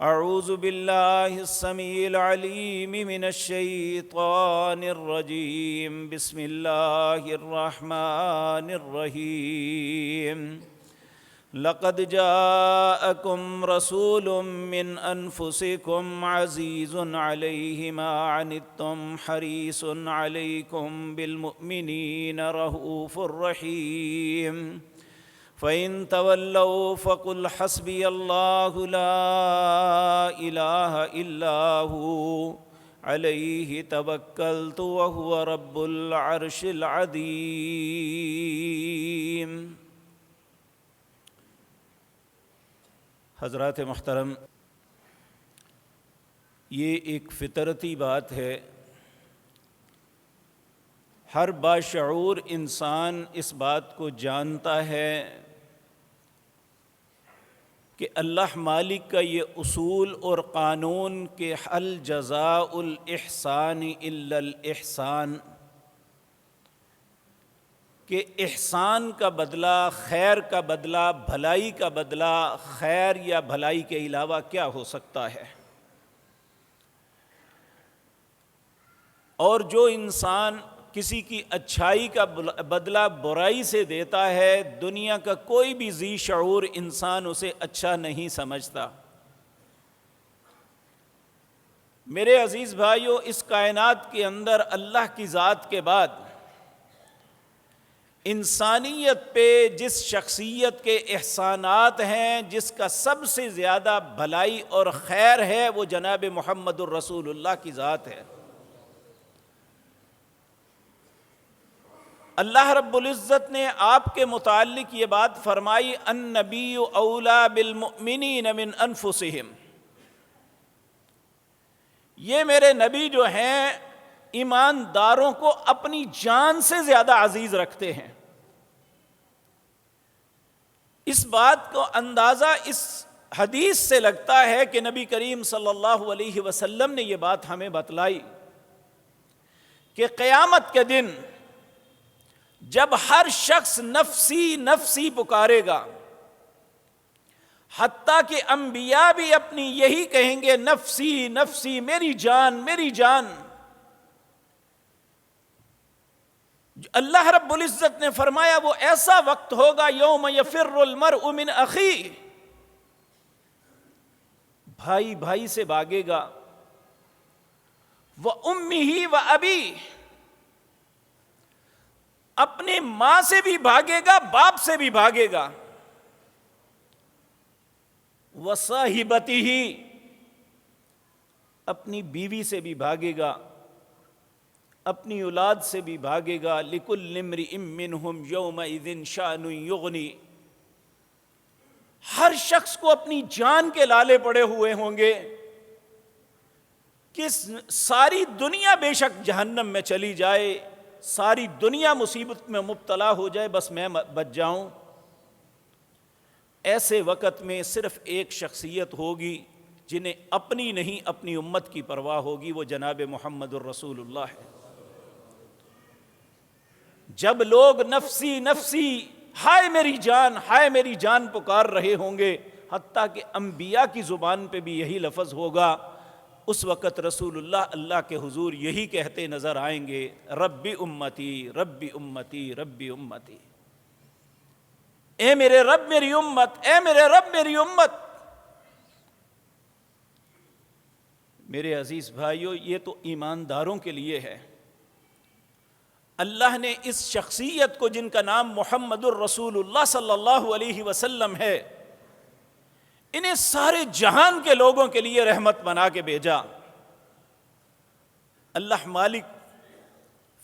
اعوذ باللہ السمیع العلیم من الشیطان الرجیم بسم اللہ الرحمن الرحیم لقد جاءکم رسول من انفسکم عزیز علیہ ما عنتم حریص علیکم بالمؤمنین رؤوف رحیم فَإِن تَوَلَّوْا فَقُلْ حَسْبِيَ اللَّهُ لَا إِلَٰهَ إِلَّا هُوَ عَلَيْهِ تَوَكَّلْتُ وَهُوَ رَبُّ الْعَرْشِ الْعَظِيمِ۔ حضرات محترم، یہ ایک فطرتی بات ہے، ہر باشعور انسان اس بات کو جانتا ہے کہ اللہ مالک کا یہ اصول اور قانون کہ هل جزاء الاحسان الا الاحسان، کہ احسان کا بدلہ، خیر کا بدلہ، بھلائی کا بدلہ خیر یا بھلائی کے علاوہ کیا ہو سکتا ہے؟ اور جو انسان کسی کی اچھائی کا بدلہ برائی سے دیتا ہے، دنیا کا کوئی بھی ذی شعور انسان اسے اچھا نہیں سمجھتا۔ میرے عزیز بھائیو، اس کائنات کے اندر اللہ کی ذات کے بعد انسانیت پہ جس شخصیت کے احسانات ہیں، جس کا سب سے زیادہ بھلائی اور خیر ہے، وہ جناب محمد الرسول اللہ کی ذات ہے۔ اللہ رب العزت نے آپ کے متعلق یہ بات فرمائی، النبی اولیٰ بالمؤمنین من انفسہم، یہ میرے نبی جو ہیں ایمانداروں کو اپنی جان سے زیادہ عزیز رکھتے ہیں۔ اس بات کو اندازہ اس حدیث سے لگتا ہے کہ نبی کریم صلی اللہ علیہ وسلم نے یہ بات ہمیں بتلائی کہ قیامت کے دن جب ہر شخص نفسی نفسی پکارے گا، حتیٰ کہ انبیاء بھی اپنی یہی کہیں گے، نفسی نفسی، میری جان میری جان۔ اللہ رب العزت نے فرمایا وہ ایسا وقت ہوگا، یوم یفر المرء من اخیہ، بھائی بھائی سے بھاگے گا، وامہ وابیہ، اپنے ماں سے بھی بھاگے گا، باپ سے بھی بھاگے گا، وصاحبتہ، اپنی بیوی سے بھی بھاگے گا، اپنی اولاد سے بھی بھاگے گا، لکل امرئ منہم یومئذ شأن یغنی، ہر شخص کو اپنی جان کے لالے پڑے ہوئے ہوں گے کہ ساری دنیا بے شک جہنم میں چلی جائے، ساری دنیا مصیبت میں مبتلا ہو جائے، بس میں بچ جاؤں۔ ایسے وقت میں صرف ایک شخصیت ہوگی جنہیں اپنی نہیں اپنی امت کی پرواہ ہوگی، وہ جناب محمد الرسول اللہ ہے۔ جب لوگ نفسی نفسی، ہائے میری جان ہائے میری جان پکار رہے ہوں گے، حتیٰ کہ انبیاء کی زبان پہ بھی یہی لفظ ہوگا، اس وقت رسول اللہ اللہ کے حضور یہی کہتے نظر آئیں گے، ربی امتی ربی امتی ربی امتی، اے میرے رب میری امت، اے میرے رب میری امت۔ میرے عزیز بھائیو، یہ تو ایمانداروں کے لیے ہے۔ اللہ نے اس شخصیت کو جن کا نام محمد الرسول اللہ صلی اللہ علیہ وسلم ہے، انہیں سارے جہان کے لوگوں کے لیے رحمت بنا کے بھیجا۔ اللہ مالک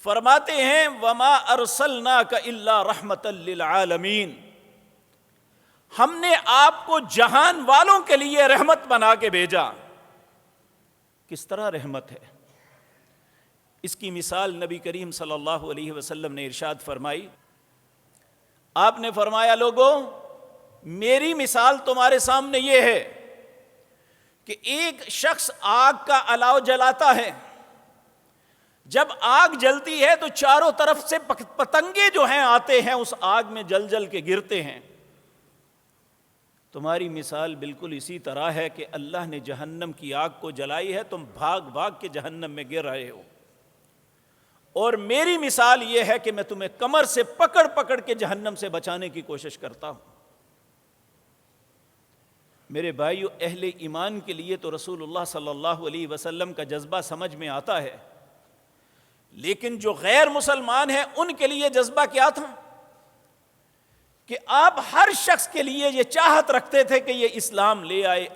فرماتے ہیں، وَمَا أَرْسَلْنَاكَ إِلَّا رَحْمَةً لِّلْعَالَمِينَ، ہم نے آپ کو جہان والوں کے لیے رحمت بنا کے بھیجا۔ کس طرح رحمت ہے؟ اس کی مثال نبی کریم صلی اللہ علیہ وسلم نے ارشاد فرمائی، آپ نے فرمایا، لوگوں میری مثال تمہارے سامنے یہ ہے کہ ایک شخص آگ کا الاؤ جلاتا ہے، جب آگ جلتی ہے تو چاروں طرف سے پتنگے جو ہیں آتے ہیں، اس آگ میں جل جل کے گرتے ہیں۔ تمہاری مثال بالکل اسی طرح ہے کہ اللہ نے جہنم کی آگ کو جلائی ہے، تم بھاگ بھاگ کے جہنم میں گر رہے ہو، اور میری مثال یہ ہے کہ میں تمہیں کمر سے پکڑ پکڑ کے جہنم سے بچانے کی کوشش کرتا ہوں۔ میرے بھائیو، اہل ایمان کے لیے تو رسول اللہ صلی اللہ علیہ وسلم کا جذبہ سمجھ میں آتا ہے، لیکن جو غیر مسلمان ہیں ان کے لیے جذبہ کیا تھا کہ آپ ہر شخص کے لیے یہ چاہت رکھتے تھے کہ یہ اسلام لے آئے،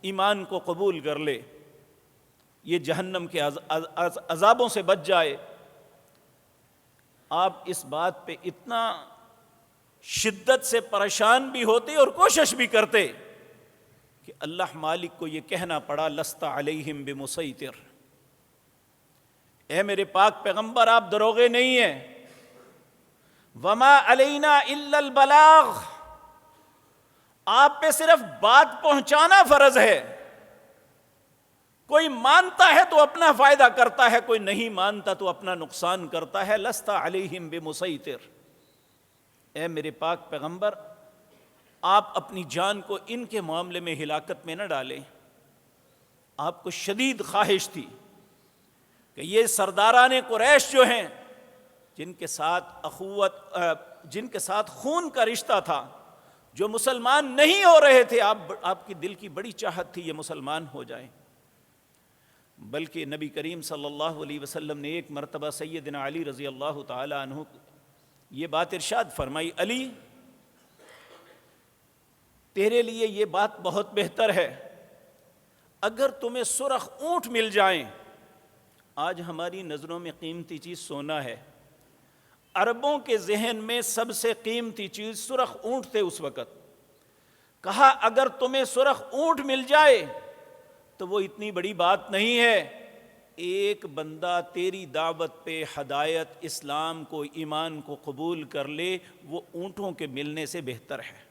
ایمان کو قبول کر لے، یہ جہنم کے عذابوں سے بچ جائے۔ آپ اس بات پہ اتنا شدت سے پریشان بھی ہوتے اور کوشش بھی کرتے کہ اللہ مالک کو یہ کہنا پڑا لست علیہم بمسیطر، اے میرے پاک پیغمبر آپ دروغے نہیں ہیں، وما علینا الا البلاغ، آپ پہ صرف بات پہنچانا فرض ہے، کوئی مانتا ہے تو اپنا فائدہ کرتا ہے، کوئی نہیں مانتا تو اپنا نقصان کرتا ہے، لست علیہم بمسیطر، اے میرے پاک پیغمبر آپ اپنی جان کو ان کے معاملے میں ہلاکت میں نہ ڈالیں۔ آپ کو شدید خواہش تھی کہ یہ سرداران قریش جو ہیں، جن کے ساتھ خون کا رشتہ تھا، جو مسلمان نہیں ہو رہے تھے، آپ کی دل کی بڑی چاہت تھی یہ مسلمان ہو جائیں، بلکہ نبی کریم صلی اللہ علیہ وسلم نے ایک مرتبہ سیدنا علی رضی اللہ تعالی عنہ یہ بات ارشاد فرمائی، علی تیرے لیے یہ بات بہت بہتر ہے، اگر تمہیں سرخ اونٹ مل جائیں، آج ہماری نظروں میں قیمتی چیز سونا ہے، عربوں کے ذہن میں سب سے قیمتی چیز سرخ اونٹ تھے اس وقت، کہا اگر تمہیں سرخ اونٹ مل جائے تو وہ اتنی بڑی بات نہیں ہے، ایک بندہ تیری دعوت پہ ہدایت، اسلام کو، ایمان کو قبول کر لے، وہ اونٹوں کے ملنے سے بہتر ہے۔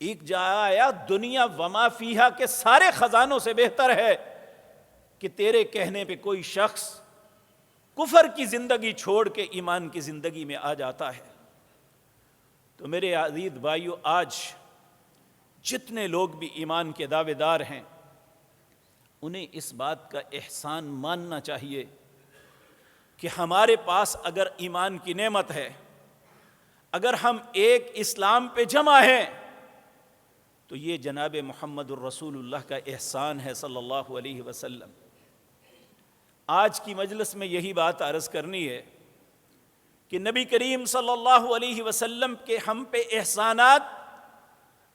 ایک جا آیا دنیا وما فیہا کے سارے خزانوں سے بہتر ہے کہ تیرے کہنے پہ کوئی شخص کفر کی زندگی چھوڑ کے ایمان کی زندگی میں آ جاتا ہے۔ تو میرے عزیز بھائیو، آج جتنے لوگ بھی ایمان کے دعوے دار ہیں انہیں اس بات کا احسان ماننا چاہیے کہ ہمارے پاس اگر ایمان کی نعمت ہے، اگر ہم ایک اسلام پہ جمع ہیں، تو یہ جناب محمد الرسول اللہ کا احسان ہے صلی اللہ علیہ وسلم۔ آج کی مجلس میں یہی بات عرض کرنی ہے کہ نبی کریم صلی اللہ علیہ وسلم کے ہم پہ احسانات،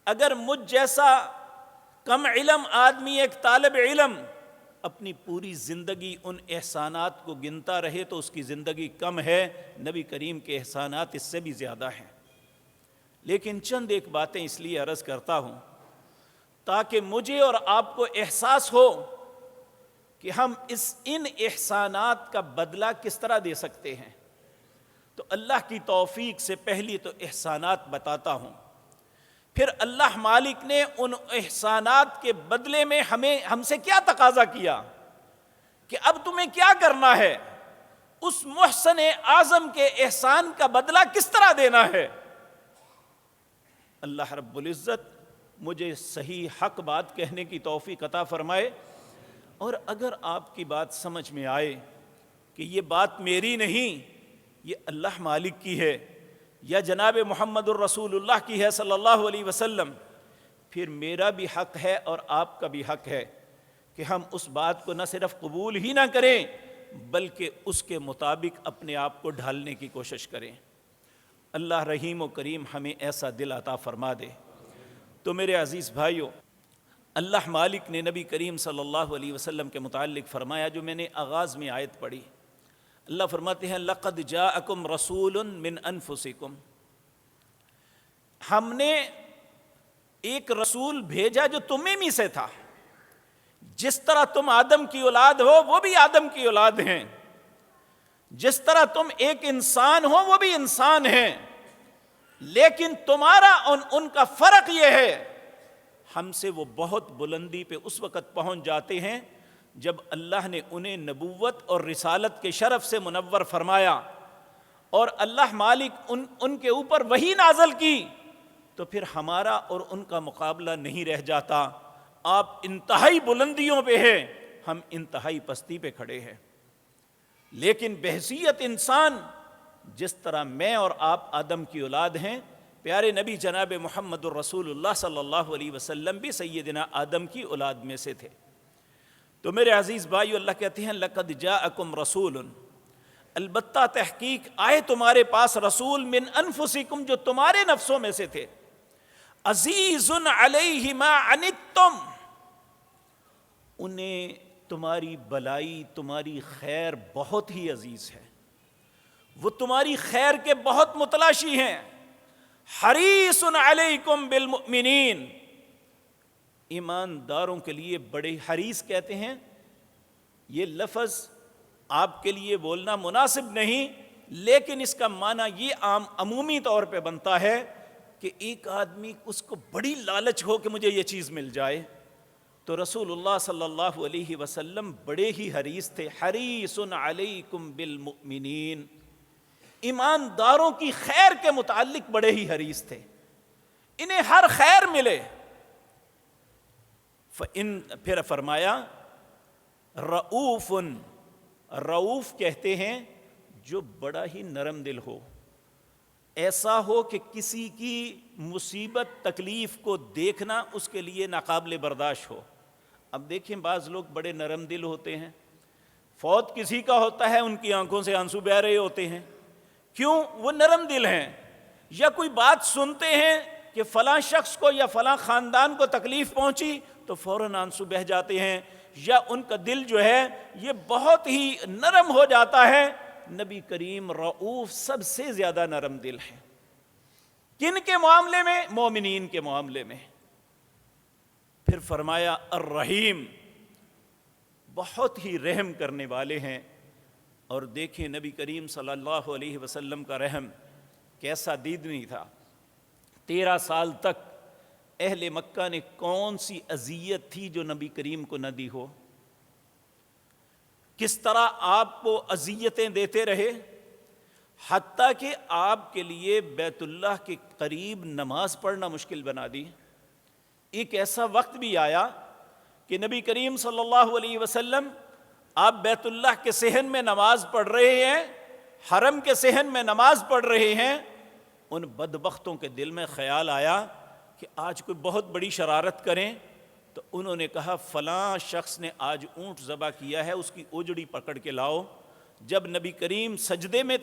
اگر مجھ جیسا کم علم آدمی، ایک طالب علم، اپنی پوری زندگی ان احسانات کو گنتا رہے تو اس کی زندگی کم ہے، نبی کریم کے احسانات اس سے بھی زیادہ ہیں۔ لیکن چند ایک باتیں اس لیے عرض کرتا ہوں تاکہ مجھے اور آپ کو احساس ہو کہ ہم ان احسانات کا بدلہ کس طرح دے سکتے ہیں۔ تو اللہ کی توفیق سے پہلی تو احسانات بتاتا ہوں، پھر اللہ مالک نے ان احسانات کے بدلے میں ہم سے کیا تقاضا کیا کہ اب تمہیں کیا کرنا ہے، اس محسن اعظم کے احسان کا بدلہ کس طرح دینا ہے۔ اللہ رب العزت مجھے صحیح حق بات کہنے کی توفیق عطا فرمائے، اور اگر آپ کی بات سمجھ میں آئے کہ یہ بات میری نہیں، یہ اللہ مالک کی ہے یا جناب محمد الرسول اللہ کی ہے صلی اللہ علیہ وسلم، پھر میرا بھی حق ہے اور آپ کا بھی حق ہے کہ ہم اس بات کو نہ صرف قبول ہی نہ کریں بلکہ اس کے مطابق اپنے آپ کو ڈھالنے کی کوشش کریں۔ اللہ رحیم و کریم ہمیں ایسا دل عطا فرما دے۔ تو میرے عزیز بھائیو، اللہ مالک نے نبی کریم صلی اللہ علیہ وسلم کے متعلق فرمایا، جو میں نے آغاز میں آیت پڑھی، اللہ فرماتے ہیں لَقَدْ جَاءَكُمْ رَسُولٌ مِّنْ أَنفُسِكُمْ، ہم نے ایک رسول بھیجا جو تمہیں میں سے تھا، جس طرح تم آدم کی اولاد ہو وہ بھی آدم کی اولاد ہیں، جس طرح تم ایک انسان ہو وہ بھی انسان ہیں، لیکن تمہارا ان کا فرق یہ ہے، ہم سے وہ بہت بلندی پہ اس وقت پہنچ جاتے ہیں جب اللہ نے انہیں نبوت اور رسالت کے شرف سے منور فرمایا اور اللہ مالک ان کے اوپر وحی نازل کی، تو پھر ہمارا اور ان کا مقابلہ نہیں رہ جاتا. آپ انتہائی بلندیوں پہ ہیں, ہم انتہائی پستی پہ کھڑے ہیں. لیکن بحیثیت انسان جس طرح میں اور آپ آدم کی اولاد ہیں, پیارے نبی جناب محمد الرسول اللہ صلی اللہ علیہ وسلم بھی سیدنا آدم کی اولاد میں سے تھے. تو میرے عزیز بھائیو, اللہ کہتے ہیں لقد جاءکم رسول, البتہ تحقیق آئے تمہارے پاس رسول, من انفسکم, جو تمہارے نفسوں میں سے تھے, عزیز علیہ ما عنتم, انہیں تمہاری بلائی, تمہاری خیر بہت ہی عزیز ہے, وہ تمہاری خیر کے بہت متلاشی ہیں. حریص علیکم بالمؤمنین, ایمانداروں کے لیے بڑے حریص کہتے ہیں. یہ لفظ آپ کے لیے بولنا مناسب نہیں, لیکن اس کا معنی یہ عمومی طور پہ بنتا ہے کہ ایک آدمی اس کو بڑی لالچ ہو کہ مجھے یہ چیز مل جائے, تو رسول اللہ صلی اللہ علیہ وسلم بڑے ہی حریص تھے. حریص علیکم بالمؤمنین, ایمانداروں کی خیر کے متعلق بڑے ہی حریص تھے, انہیں ہر خیر ملے. پھر فرمایا رؤوف, رؤوف کہتے ہیں جو بڑا ہی نرم دل ہو, ایسا ہو کہ کسی کی مصیبت تکلیف کو دیکھنا اس کے لیے ناقابل برداشت ہو. اب دیکھیں بعض لوگ بڑے نرم دل ہوتے ہیں, فوت کسی کا ہوتا ہے ان کی آنکھوں سے آنسو بہہ رہے ہوتے ہیں, کیوں؟ وہ نرم دل ہیں. یا کوئی بات سنتے ہیں کہ فلاں شخص کو یا فلاں خاندان کو تکلیف پہنچی تو فوراً آنسو بہہ جاتے ہیں, یا ان کا دل جو ہے یہ بہت ہی نرم ہو جاتا ہے. نبی کریم رؤوف سب سے زیادہ نرم دل ہیں. کن کے معاملے میں؟ مومنین کے معاملے میں. پھر فرمایا الرحیم, بہت ہی رحم کرنے والے ہیں. اور دیکھیں نبی کریم صلی اللہ علیہ وسلم کا رحم کیسا دیدنی تھا. 13 سال تک اہل مکہ نے کون سی اذیت تھی جو نبی کریم کو نہ دی ہو؟ کس طرح آپ کو اذیتیں دیتے رہے, حتیٰ کہ آپ کے لیے بیت اللہ کے قریب نماز پڑھنا مشکل بنا دی. ایک ایسا وقت بھی آیا کہ نبی کریم صلی اللہ علیہ وسلم آپ بیت اللہ کے صحن میں نماز پڑھ رہے ہیں, حرم کے صحن میں نماز پڑھ رہے ہیں. ان بدبختوں کے دل میں خیال آیا کہ آج کوئی بہت بڑی شرارت کریں, تو انہوں نے کہا فلاں شخص نے آج اونٹ ذبح کیا ہے, اس کی اوجڑی پکڑ کے لاؤ. جب نبی کریم سجدے میں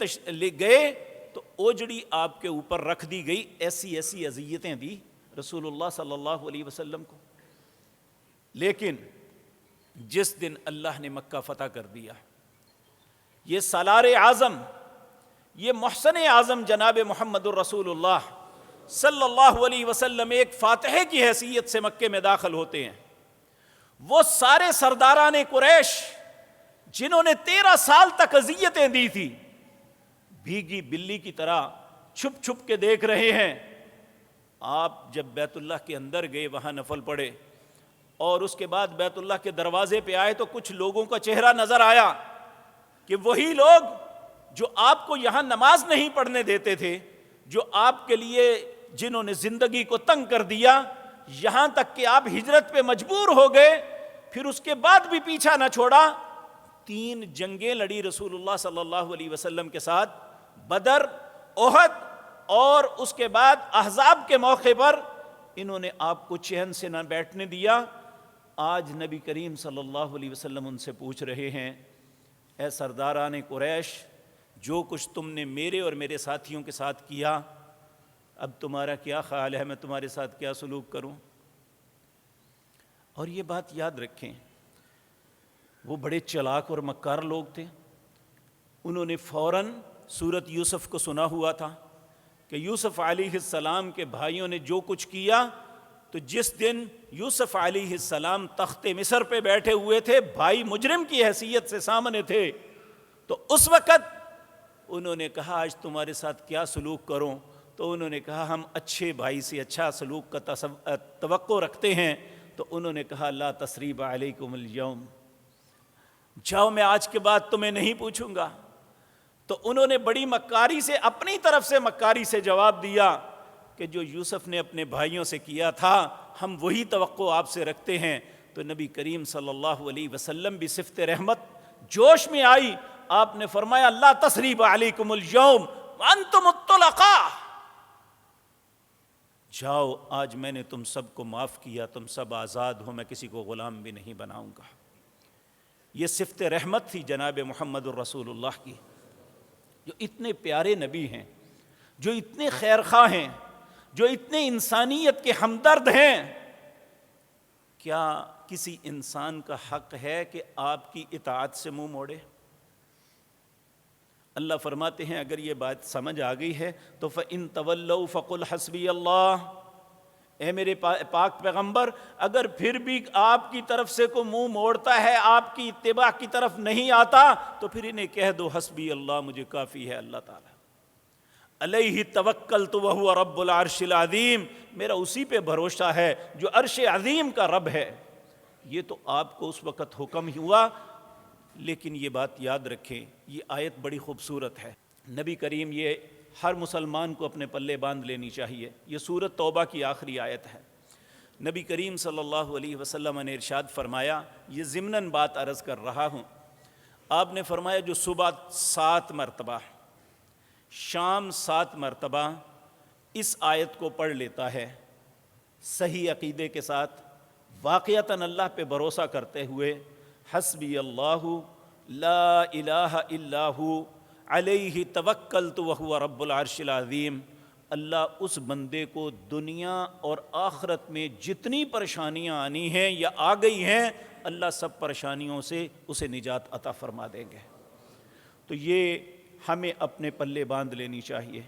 گئے تو اوجڑی آپ کے اوپر رکھ دی گئی. ایسی ایسی اذیتیں دی رسول اللہ صلی اللہ علیہ وسلم کو. لیکن جس دن اللہ نے مکہ فتح کر دیا, یہ سالار اعظم, یہ محسن اعظم جناب محمد الرسول اللہ صلی اللہ علیہ وسلم ایک فاتح کی حیثیت سے مکے میں داخل ہوتے ہیں. وہ سارے سرداران قریش جنہوں نے 13 سال تک اذیتیں دی تھی, بھیگی بلی کی طرح چھپ چھپ کے دیکھ رہے ہیں. آپ جب بیت اللہ کے اندر گئے, وہاں نفل پڑے, اور اس کے بعد بیت اللہ کے دروازے پہ آئے تو کچھ لوگوں کا چہرہ نظر آیا کہ وہی لوگ جو آپ کو یہاں نماز نہیں پڑھنے دیتے تھے, جو آپ کے لیے جنہوں نے زندگی کو تنگ کر دیا, یہاں تک کہ آپ ہجرت پہ مجبور ہو گئے, پھر اس کے بعد بھی پیچھا نہ چھوڑا. 3 جنگیں لڑی رسول اللہ صلی اللہ علیہ وسلم کے ساتھ, بدر, احد, اور اس کے بعد احزاب کے موقع پر انہوں نے آپ کو چین سے نہ بیٹھنے دیا. آج نبی کریم صلی اللہ علیہ وسلم ان سے پوچھ رہے ہیں, اے سرداران قریش, جو کچھ تم نے میرے اور میرے ساتھیوں کے ساتھ کیا, اب تمہارا کیا خیال ہے, میں تمہارے ساتھ کیا سلوک کروں؟ اور یہ بات یاد رکھیں, وہ بڑے چلاک اور مکار لوگ تھے. انہوں نے فوراً سورت یوسف کو سنا ہوا تھا کہ یوسف علیہ السلام کے بھائیوں نے جو کچھ کیا, تو جس دن یوسف علیہ السلام تخت مصر پہ بیٹھے ہوئے تھے, بھائی مجرم کی حیثیت سے سامنے تھے, تو اس وقت انہوں نے کہا آج تمہارے ساتھ کیا سلوک کروں؟ تو انہوں نے کہا ہم اچھے بھائی سے اچھا سلوک کا توقع رکھتے ہیں. تو انہوں نے کہا لا تثریب علیکم اليوم, جاؤ میں آج کے بعد تمہیں نہیں پوچھوں گا. تو انہوں نے بڑی مکاری سے, اپنی طرف سے مکاری سے جواب دیا کہ جو یوسف نے اپنے بھائیوں سے کیا تھا ہم وہی توقع آپ سے رکھتے ہیں، تو نبی کریم صلی اللہ علیہ وسلم بھی صفت رحمت جوش میں آئی. آپ نے فرمایا لا تثریب علیکم اليوم وانتم الطلقاء، جاؤ آج میں نے تم سب کو معاف کیا، تم سب آزاد ہو، میں کسی کو غلام بھی نہیں بناؤں گا. یہ صفت رحمت تھی جناب محمد الرسول اللہ کی، جو اتنے پیارے نبی ہیں، جو اتنے خیر خواہ ہیں، جو اتنے انسانیت کے ہمدرد ہیں. کیا کسی انسان کا حق ہے کہ آپ کی اطاعت سے منہ موڑے؟ اللہ فرماتے ہیں اگر یہ بات سمجھ آ گئی ہے تو فَإِن تَوَلَّوْا فَقُلْ حَسْبِيَ اللَّهُ، اے میرے پاک پیغمبر اگر پھر بھی آپ کی طرف سے کوئی منہ موڑتا ہے، آپ کی اتباع کی طرف نہیں آتا، تو پھر انہیں کہہ دو حسبی اللہ، مجھے کافی ہے اللہ تعالیٰ، علیہ توکلت وہو رب العرش العظیم، میرا اسی پہ بھروسہ ہے جو عرش عظیم کا رب ہے. یہ تو آپ کو اس وقت حکم ہوا، لیکن یہ بات یاد رکھیں، یہ آیت بڑی خوبصورت ہے. نبی کریم یہ ہر مسلمان کو اپنے پلے باندھ لینی چاہیے. یہ سورۃ توبہ کی آخری آیت ہے. نبی کریم صلی اللہ علیہ وسلم نے ارشاد فرمایا، یہ ضمناً بات عرض کر رہا ہوں، آپ نے فرمایا جو صبح 7 مرتبہ، شام 7 مرتبہ اس آیت کو پڑھ لیتا ہے صحیح عقیدے کے ساتھ، واقعتاً اللہ پہ بھروسہ کرتے ہوئے، حسبی اللہ لا الہ الا ہو علیہ توکلت وہو رب العرش العظیم، اللہ اس بندے کو دنیا اور آخرت میں جتنی پریشانیاں آنی ہیں یا آ گئی ہیں، اللہ سب پریشانیوں سے اسے نجات عطا فرما دیں گے. تو یہ ہمیں اپنے پلے باندھ لینی چاہیے.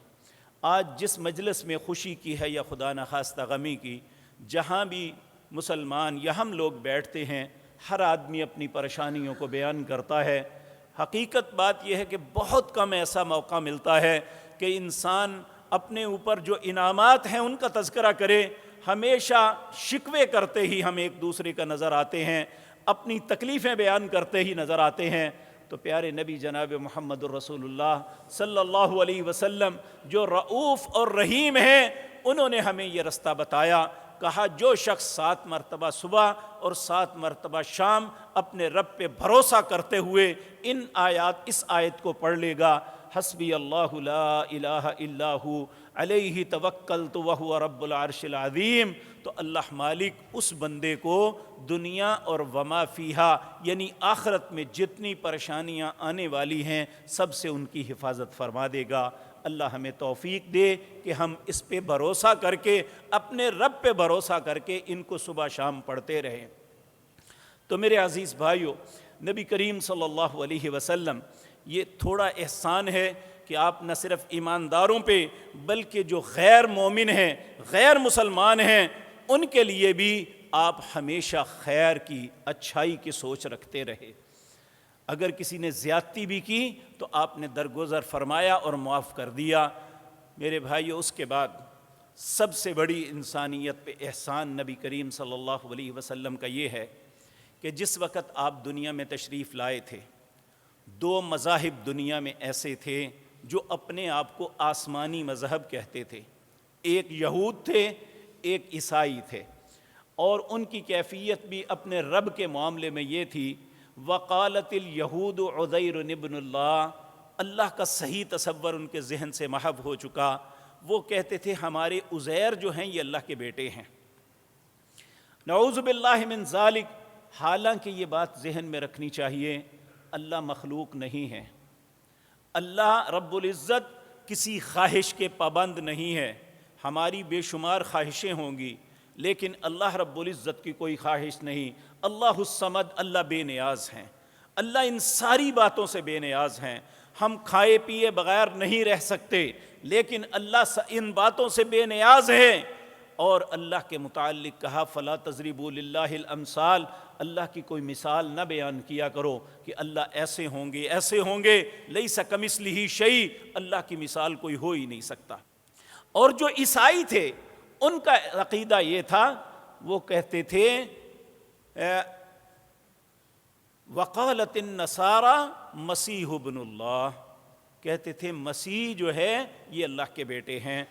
آج جس مجلس میں خوشی کی ہے یا خدا نخواستہ غمی کی، جہاں بھی مسلمان یا ہم لوگ بیٹھتے ہیں، ہر آدمی اپنی پریشانیوں کو بیان کرتا ہے. حقیقت بات یہ ہے کہ بہت کم ایسا موقع ملتا ہے کہ انسان اپنے اوپر جو انعامات ہیں ان کا تذکرہ کرے. ہمیشہ شکوے کرتے ہی ہم ایک دوسرے کا نظر آتے ہیں، اپنی تکلیفیں بیان کرتے ہی نظر آتے ہیں. تو پیارے نبی جناب محمد الرسول اللہ صلی اللہ علیہ وسلم جو رؤوف اور رحیم ہیں، انہوں نے ہمیں یہ رستہ بتایا. کہا جو شخص 7 مرتبہ صبح اور 7 مرتبہ شام اپنے رب پہ بھروسہ کرتے ہوئے اس آیت کو پڑھ لے گا، حسبی اللہ لا الہ الا ہو علیہ توکلت وہو رب العرش العظیم، تو اللہ مالک اس بندے کو دنیا اور وما فیہا یعنی آخرت میں جتنی پریشانیاں آنے والی ہیں سب سے ان کی حفاظت فرما دے گا. اللہ ہمیں توفیق دے کہ ہم اس پہ بھروسہ کر کے، اپنے رب پہ بھروسہ کر کے ان کو صبح شام پڑھتے رہیں. تو میرے عزیز بھائیو، نبی کریم صلی اللہ علیہ وسلم یہ تھوڑا احسان ہے کہ آپ نہ صرف ایمانداروں پہ بلکہ جو غیر مومن ہیں، غیر مسلمان ہیں، ان کے لیے بھی آپ ہمیشہ خیر کی، اچھائی کی سوچ رکھتے رہے. اگر کسی نے زیادتی بھی کی تو آپ نے درگزر فرمایا اور معاف کر دیا. میرے بھائیو، اس کے بعد سب سے بڑی انسانیت پہ احسان نبی کریم صلی اللہ علیہ وسلم کا یہ ہے کہ جس وقت آپ دنیا میں تشریف لائے تھے، 2 مذاہب دنیا میں ایسے تھے جو اپنے آپ کو آسمانی مذہب کہتے تھے. ایک یہود تھے، ایک عیسائی تھے، اور ان کی کیفیت بھی اپنے رب کے معاملے میں یہ تھی، وقالت الیہود عزیر ابن اللہ، اللہ کا صحیح تصور ان کے ذہن سے محو ہو چکا. وہ کہتے تھے ہمارے عزیر جو ہیں یہ اللہ کے بیٹے ہیں. نعوذ باللہ من ذالک. حالانکہ یہ بات ذہن میں رکھنی چاہیے، اللہ مخلوق نہیں ہے، اللہ رب العزت کسی خواہش کے پابند نہیں ہے. ہماری بے شمار خواہشیں ہوں گی لیکن اللہ رب العزت کی کوئی خواہش نہیں. اللہ الصمد، اللہ بے نیاز ہیں، اللہ ان ساری باتوں سے بے نیاز ہیں. ہم کھائے پیے بغیر نہیں رہ سکتے لیکن اللہ ان باتوں سے بے نیاز ہے. اور اللہ کے متعلق کہا فلا تضربوا للہ الامثال، اللہ کی کوئی مثال نہ بیان کیا کرو کہ اللہ ایسے ہوں گے ایسے ہوں گے. لیس کمثلہ شیء، اللہ کی مثال کوئی ہو ہی نہیں سکتا. اور جو عیسائی تھے ان کا عقیدہ یہ تھا، وہ کہتے تھے وقالت النصارى مسیح ابن اللہ، کہتے تھے مسیح جو ہے یہ اللہ کے بیٹے ہیں.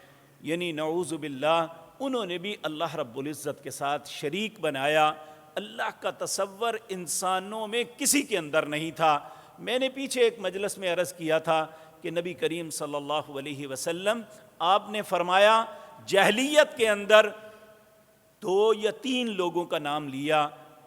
یعنی نعوذ باللہ انہوں نے بھی اللہ رب العزت کے ساتھ شریک بنایا۔ اللہ کا تصور انسانوں میں کسی کے اندر نہیں تھا۔ میں نے پیچھے ایک مجلس میں عرض کیا تھا کہ نبی کریم صلی اللہ علیہ وسلم آپ نے فرمایا جاہلیت کے اندر 2 یا 3 لوگوں کا نام لیا،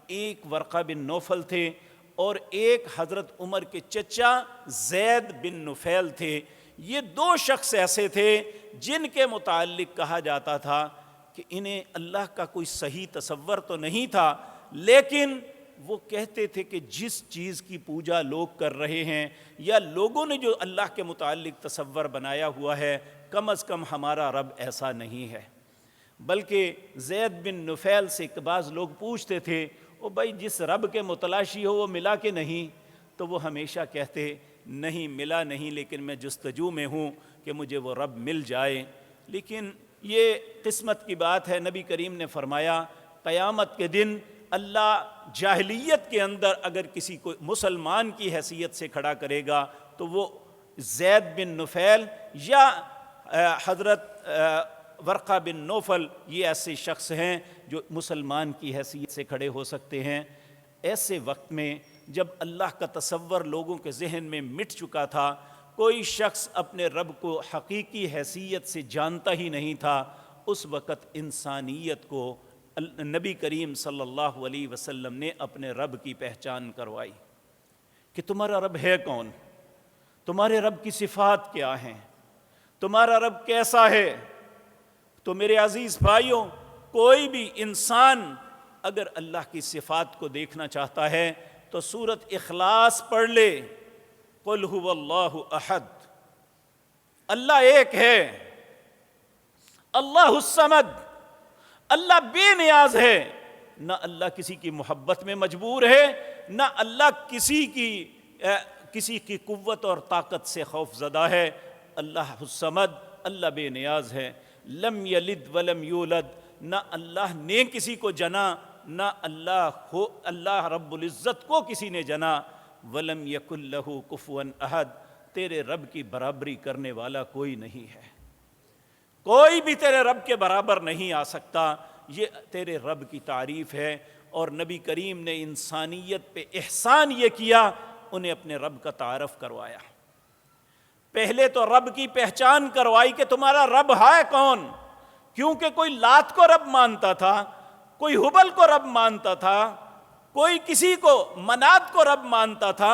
ایک ورقہ بن نوفل تھے اور ایک حضرت عمر کے چچا زید بن نفیل تھے۔ یہ 2 شخص ایسے تھے جن کے متعلق کہا جاتا تھا کہ انہیں اللہ کا کوئی صحیح تصور تو نہیں تھا، لیکن وہ کہتے تھے کہ جس چیز کی پوجا لوگ کر رہے ہیں یا لوگوں نے جو اللہ کے متعلق تصور بنایا ہوا ہے، کم از کم ہمارا رب ایسا نہیں ہے۔ بلکہ زید بن نفیل سے بعض لوگ پوچھتے تھے او بھائی جس رب کے متلاشی ہو وہ ملا کہ نہیں؟ تو وہ ہمیشہ کہتے نہیں ملا نہیں، لیکن میں جستجو میں ہوں کہ مجھے وہ رب مل جائے۔ لیکن یہ قسمت کی بات ہے۔ نبی کریم نے فرمایا قیامت کے دن اللہ جاہلیت کے اندر اگر کسی کو مسلمان کی حیثیت سے کھڑا کرے گا تو وہ زید بن نفیل یا حضرت ورقہ بن نوفل، یہ ایسے شخص ہیں جو مسلمان کی حیثیت سے کھڑے ہو سکتے ہیں۔ ایسے وقت میں جب اللہ کا تصور لوگوں کے ذہن میں مٹ چکا تھا، کوئی شخص اپنے رب کو حقیقی حیثیت سے جانتا ہی نہیں تھا، اس وقت انسانیت کو نبی کریم صلی اللہ علیہ وسلم نے اپنے رب کی پہچان کروائی کہ تمہارا رب ہے کون، تمہارے رب کی صفات کیا ہیں، تمہارا رب کیسا ہے۔ تو میرے عزیز بھائیوں، کوئی بھی انسان اگر اللہ کی صفات کو دیکھنا چاہتا ہے تو سورۃ اخلاص پڑھ لے، قل هو اللہ احد، اللہ ایک ہے، اللہ الصمد، اللہ بے نیاز ہے، نہ اللہ کسی کی محبت میں مجبور ہے، نہ اللہ کسی کی قوت اور طاقت سے خوف زدہ ہے۔ اللہ الصمد، اللہ بے نیاز ہے۔ لم یلد ولم یولد، نہ اللہ نے کسی کو جنا، نہ اللہ رب العزت کو کسی نے جنا۔ ولم یکن لہ کفوا احد، تیرے رب کی برابری کرنے والا کوئی نہیں ہے، کوئی بھی تیرے رب کے برابر نہیں آ سکتا۔ یہ تیرے رب کی تعریف ہے۔ اور نبی کریم نے انسانیت پہ احسان یہ کیا، انہیں اپنے رب کا تعارف کروایا۔ پہلے تو رب کی پہچان کروائی کہ تمہارا رب ہے کون، کیونکہ کوئی لات کو رب مانتا تھا، کوئی ہبل کو رب مانتا تھا، کوئی کسی کو منات کو رب مانتا تھا،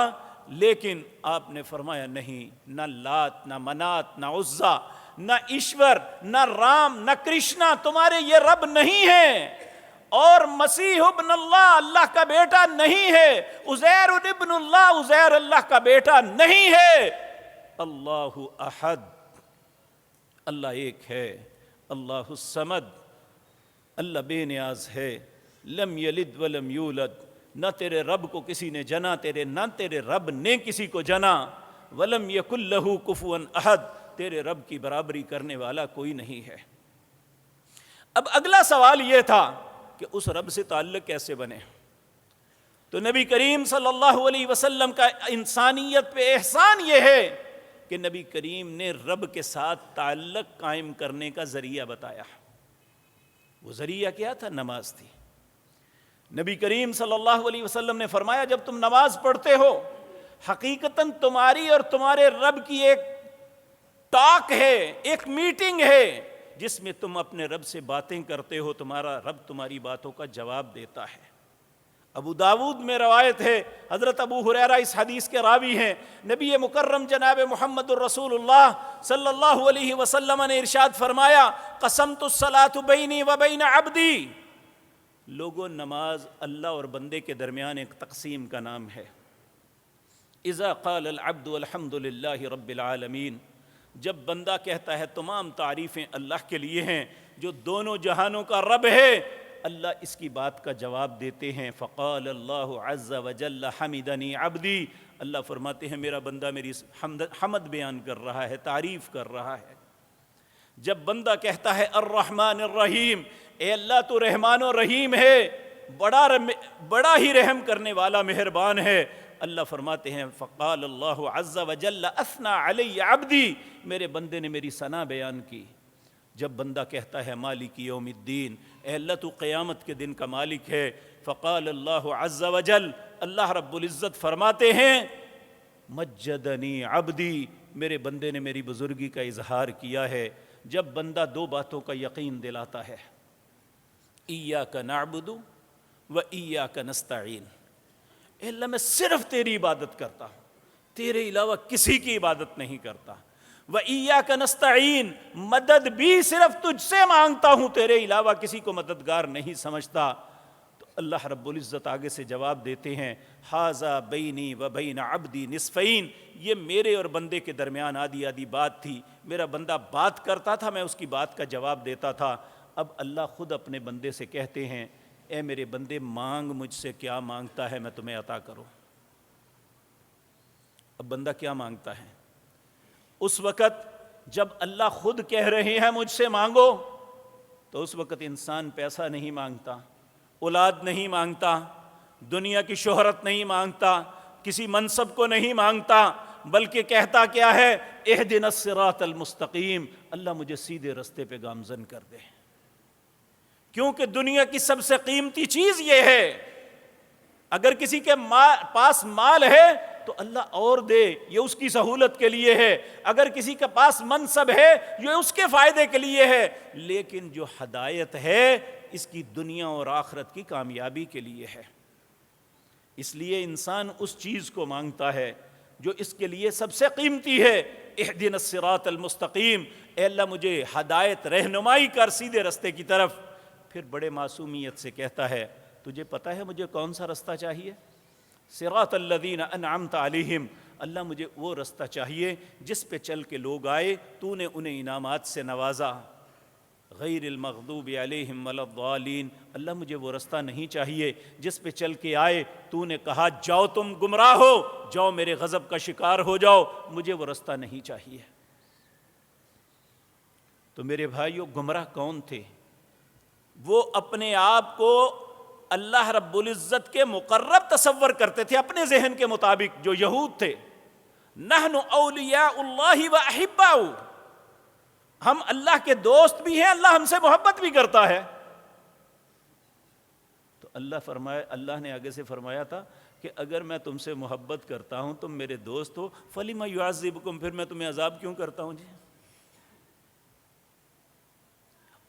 لیکن آپ نے فرمایا نہیں، نہ لات، نہ منات، نہ عزا، نہ ایشور، نہ رام، نہ کرشنا، تمہارے یہ رب نہیں ہیں۔ اور مسیح ابن اللہ، اللہ کا بیٹا نہیں ہے۔ عزیر ابن اللہ، عزیر اللہ کا بیٹا نہیں ہے۔ اللہ احد، اللہ ایک ہے۔ اللہ الصمد، اللہ بے نیاز ہے۔ لم یلد ولم یولد، نہ تیرے رب کو کسی نے جنا، نہ تیرے رب نے کسی کو جنا۔ ولم یکن لہ کفوا احد، تیرے رب کی برابری کرنے والا کوئی نہیں ہے۔ اب اگلا سوال یہ تھا کہ اس رب سے تعلق کیسے بنے؟ تو نبی کریم صلی اللہ علیہ وسلم کا انسانیت پہ احسان یہ ہے کہ نبی کریم نے رب کے ساتھ تعلق قائم کرنے کا ذریعہ بتایا۔ وہ ذریعہ کیا تھا؟ نماز تھی۔ نبی کریم صلی اللہ علیہ وسلم نے فرمایا جب تم نماز پڑھتے ہو، حقیقتاً تمہاری اور تمہارے رب کی ایک ٹاک ہے، ایک میٹنگ ہے جس میں تم اپنے رب سے باتیں کرتے ہو، تمہارا رب تمہاری باتوں کا جواب دیتا ہے۔ ابو داود میں روایت ہے، حضرت ابو ہریرہ اس حدیث کے راوی ہیں، نبی مکرم جناب محمد الرسول اللہ صلی اللہ علیہ وسلم نے ارشاد فرمایا قسمت الصلاۃ بینی و بین عبدی، لوگوں نماز اللہ اور بندے کے درمیان ایک تقسیم کا نام ہے۔ اذا قال العبد الحمد للہ رب العالمین، جب بندہ کہتا ہے تمام تعریفیں اللہ کے لیے ہیں جو دونوں جہانوں کا رب ہے، اللہ اس کی بات کا جواب دیتے ہیں۔ فقال اللہ عز وجل حمدنی عبدی، اللہ فرماتے ہیں میرا بندہ میری حمد بیان کر رہا ہے، تعریف کر رہا ہے۔ جب بندہ کہتا ہے الرحمن الرحیم، اے اللہ تو رحمان و رحیم ہے، بڑا ہی رحم کرنے والا مہربان ہے، اللہ فرماتے ہیں فقال اللہ عز وجل اثنى علی عبدی، میرے بندے نے میری ثنا بیان کی۔ جب بندہ کہتا ہے مالک یوم الدین، اے اللہ تو قیامت کے دن کا مالک ہے، فقال اللہ عز وجل، اللہ رب العزت فرماتے ہیں مجدنی عبدی، میرے بندے نے میری بزرگی کا اظہار کیا ہے۔ جب بندہ دو باتوں کا یقین دلاتا ہے، ایاک نعبد و ایاک نستعین، اے اللہ میں صرف تیری عبادت کرتا ہوں، تیرے علاوہ کسی کی عبادت نہیں کرتا، وَإِيَّاكَ نَسْتَعِينُ، مدد بھی صرف تجھ سے مانگتا ہوں، تیرے علاوہ کسی کو مددگار نہیں سمجھتا۔ تو اللہ رب العزت آگے سے جواب دیتے ہیں ہَذَا بَيْنِي وَبَيْنَ عَبْدِي نِصْفَيْنِ، یہ میرے اور بندے کے درمیان آدھی آدھی بات تھی، میرا بندہ بات کرتا تھا، میں اس کی بات کا جواب دیتا تھا۔ اب اللہ خود اپنے بندے سے کہتے ہیں اے میرے بندے مانگ مجھ سے، کیا مانگتا ہے میں تمہیں عطا کروں۔ اب بندہ کیا مانگتا ہے؟ اس وقت جب اللہ خود کہہ رہے ہیں مجھ سے مانگو، تو اس وقت انسان پیسہ نہیں مانگتا، اولاد نہیں مانگتا، دنیا کی شہرت نہیں مانگتا، کسی منصب کو نہیں مانگتا، بلکہ کہتا کیا ہے اہدنا الصراط المستقیم، اللہ مجھے سیدھے رستے پہ گامزن کر دے۔ کیونکہ دنیا کی سب سے قیمتی چیز یہ ہے، اگر کسی کے پاس مال ہے تو اللہ اور دے، یہ اس کی سہولت کے لیے ہے، اگر کسی کے پاس منصب ہے یہ اس کے فائدے کے لیے ہے، لیکن جو ہدایت ہے اس کی دنیا اور آخرت کی کامیابی کے لیے ہے۔ اس لیے انسان اس چیز کو مانگتا ہے جو اس کے لیے سب سے قیمتی ہے، اہدنا الصراط المستقیم، اے اللہ مجھے ہدایت رہنمائی کر سیدھے رستے کی طرف۔ پھر بڑے معصومیت سے کہتا ہے تجھے پتہ ہے مجھے کون سا رستہ چاہیے؟ صراط الذین انعمت علیہم، اللہ مجھے وہ رستہ چاہیے جس پہ چل کے لوگ آئے تو نے انہیں انعامات سے نوازا، غیر المغضوب علیہم ولا الضالین، اللہ مجھے وہ رستہ نہیں چاہیے جس پہ چل کے آئے تو نے کہا جاؤ تم گمراہ ہو، جاؤ میرے غضب کا شکار ہو جاؤ، مجھے وہ رستہ نہیں چاہیے۔ تو میرے بھائیو، گمراہ کون تھے؟ وہ اپنے آپ کو اللہ رب العزت کے مقرب تصور کرتے تھے اپنے ذہن کے مطابق، جو یہود تھے، نحن اولیاء اللہ و احباؤ، ہم اللہ کے دوست بھی ہیں، اللہ ہم سے محبت بھی کرتا ہے۔ تو اللہ نے آگے سے فرمایا تھا کہ اگر میں تم سے محبت کرتا ہوں، تم میرے دوست ہو، فلم یعذبکم، پھر میں تمہیں عذاب کیوں کرتا ہوں جی؟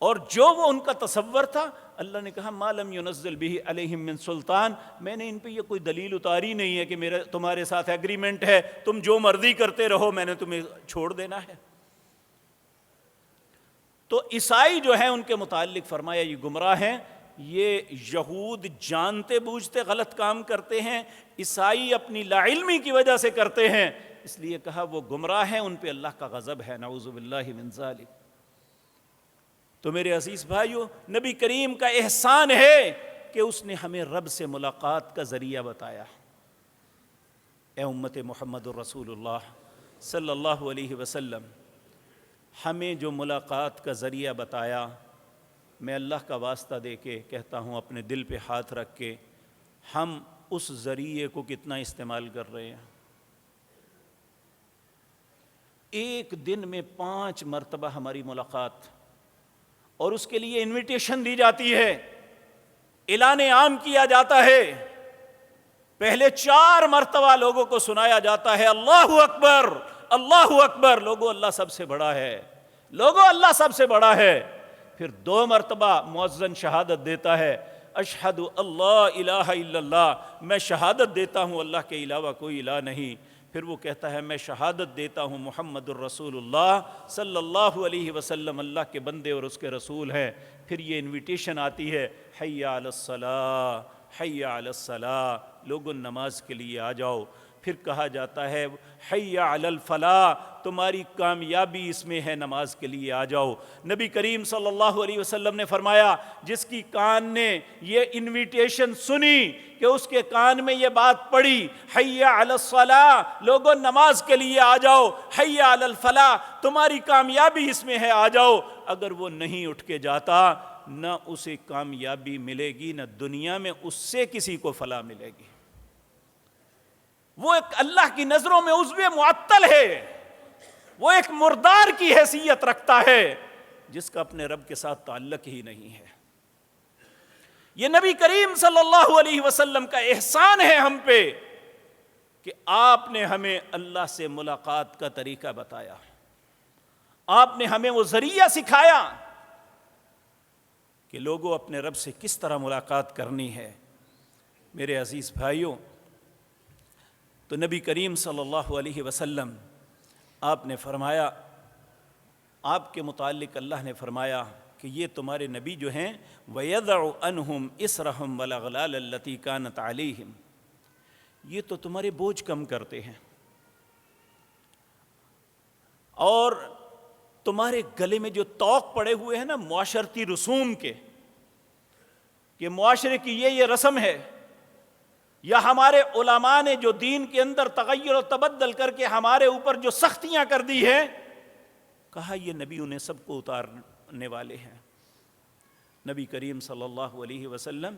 اور جو وہ ان کا تصور تھا، اللہ نے کہا ما لم ينزل به علیہم من سلطان، میں نے ان پہ یہ کوئی دلیل اتاری نہیں ہے کہ میرا تمہارے ساتھ ایگریمنٹ ہے، تم جو مرضی کرتے رہو، میں نے تمہیں چھوڑ دینا ہے۔ تو عیسائی جو ہیں ان کے متعلق فرمایا یہ گمراہ ہیں، یہ یہود جانتے بوجھتے غلط کام کرتے ہیں، عیسائی اپنی لا علمی کی وجہ سے کرتے ہیں، اس لیے کہا وہ گمراہ ہیں، ان پہ اللہ کا غضب ہے، نعوذ باللہ من ذالک۔ تو میرے عزیز بھائیو، نبی کریم کا احسان ہے کہ اس نے ہمیں رب سے ملاقات کا ذریعہ بتایا۔ اے امت محمد الرسول اللہ صلی اللہ علیہ وسلم، ہمیں جو ملاقات کا ذریعہ بتایا، میں اللہ کا واسطہ دے کے کہتا ہوں، اپنے دل پہ ہاتھ رکھ کے، ہم اس ذریعے کو کتنا استعمال کر رہے ہیں؟ ایک دن میں 5 مرتبہ ہماری ملاقات، اور اس کے لیے انویٹیشن دی جاتی ہے، اعلان عام کیا جاتا ہے، پہلے 4 مرتبہ لوگوں کو سنایا جاتا ہے اللہ اکبر اللہ اکبر، لوگوں اللہ سب سے بڑا ہے، لوگوں اللہ سب سے بڑا ہے۔ پھر 2 مرتبہ مؤذن شہادت دیتا ہے، اشہد اللہ الہ الا اللہ، میں شہادت دیتا ہوں اللہ کے علاوہ کوئی الہ نہیں۔ پھر وہ کہتا ہے میں شہادت دیتا ہوں محمد الرسول اللہ صلی اللہ علیہ وسلم اللہ کے بندے اور اس کے رسول ہیں۔ پھر یہ انویٹیشن آتی ہے، حی علی الصلاۃ حی علی الصلاۃ، لوگوں نماز کے لیے آ جاؤ۔ پھر کہا جاتا ہے حی علی الفلاح، تمہاری کامیابی اس میں ہے، نماز کے لیے آ جاؤ۔ نبی کریم صلی اللہ علیہ وسلم نے فرمایا جس کی کان نے یہ انویٹیشن سنی کہ اس کے کان میں یہ بات پڑی حی علی الصلاح، لوگوں نماز کے لیے آ جاؤ، حی علی الفلاح، تمہاری کامیابی اس میں ہے، آ جاؤ، اگر وہ نہیں اٹھ کے جاتا، نہ اسے کامیابی ملے گی، نہ دنیا میں اس سے کسی کو فلاح ملے گی۔ وہ ایک اللہ کی نظروں میں عضو معطل ہے، وہ ایک مردار کی حیثیت رکھتا ہے، جس کا اپنے رب کے ساتھ تعلق ہی نہیں ہے۔ یہ نبی کریم صلی اللہ علیہ وسلم کا احسان ہے ہم پہ کہ آپ نے ہمیں اللہ سے ملاقات کا طریقہ بتایا، آپ نے ہمیں وہ ذریعہ سکھایا کہ لوگوں اپنے رب سے کس طرح ملاقات کرنی ہے۔ میرے عزیز بھائیوں، تو نبی کریم صلی اللہ علیہ وسلم آپ نے فرمایا، آپ کے متعلق اللہ نے فرمایا کہ یہ تمہارے نبی جو ہیں وَيَضَعُ عَنْهُمْ إِسْرَهُمْ وَالْأَغْلَالَ الَّتِي كَانَتْ عَلَيْهِمْ، یہ تو تمہارے بوجھ کم کرتے ہیں اور تمہارے گلے میں جو طوق پڑے ہوئے ہیں نا معاشرتی رسوم کے، کہ معاشرے کی یہ رسم ہے، یا ہمارے علماء نے جو دین کے اندر تغیر و تبدل کر کے ہمارے اوپر جو سختیاں کر دی ہیں، کہا یہ نبی انہیں سب کو اتارنے والے ہیں۔ نبی کریم صلی اللہ علیہ وسلم